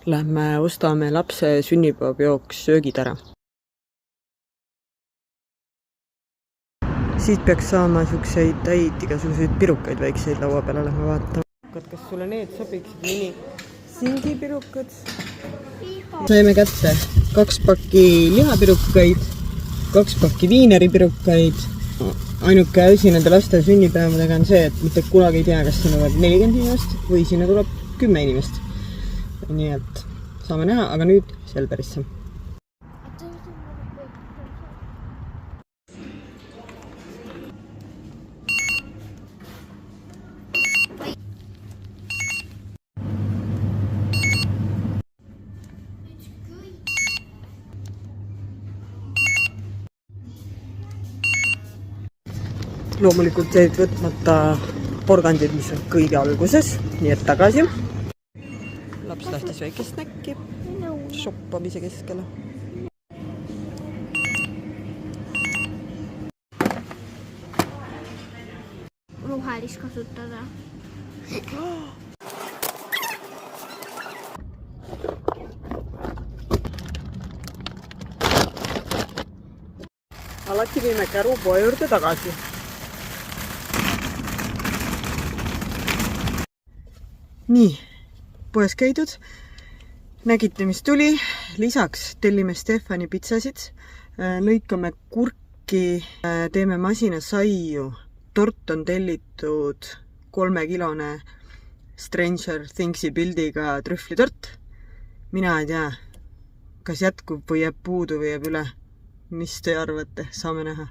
Lähme ostame lapse sünnipäevapeoks söögid ära. Siit peaks saama siukseid täid, igasuguseid pirukaid väikseid laua peale, lähme vaatama. Kas sulle need sobiksid, mini singipirukad? Saime kätte 2 pakki lihapirukaid, 2 pakki viineripirukaid. Ainuke asi nende laste sünnipäevadega on see, et mitte kunagi ei tea, kas sinna tuleb 40 inimest või sinna tuleb 10 inimest. Nii et saame näha, aga nüüd Selverisse. Loomulikult jäid võtmata porgandid, mis on kõige alguses, nii et tagasi. Laps lahtis väike snäkki shoppamise keskele. Rohelist kasutada. Alati viime käru poe juurde tagasi. Nii, poes käidud. Nägite, mis tuli. Lisaks tellime Stefani pitsasid. Lõikame kurki, teeme masinasaiu. Tort on tellitud 3-kilone Stranger Thingsi pildiga trühvlitort. Mina ei tea, kas jätkub või jääb puudu või jääb üle. Mis te arvate? Saame näha.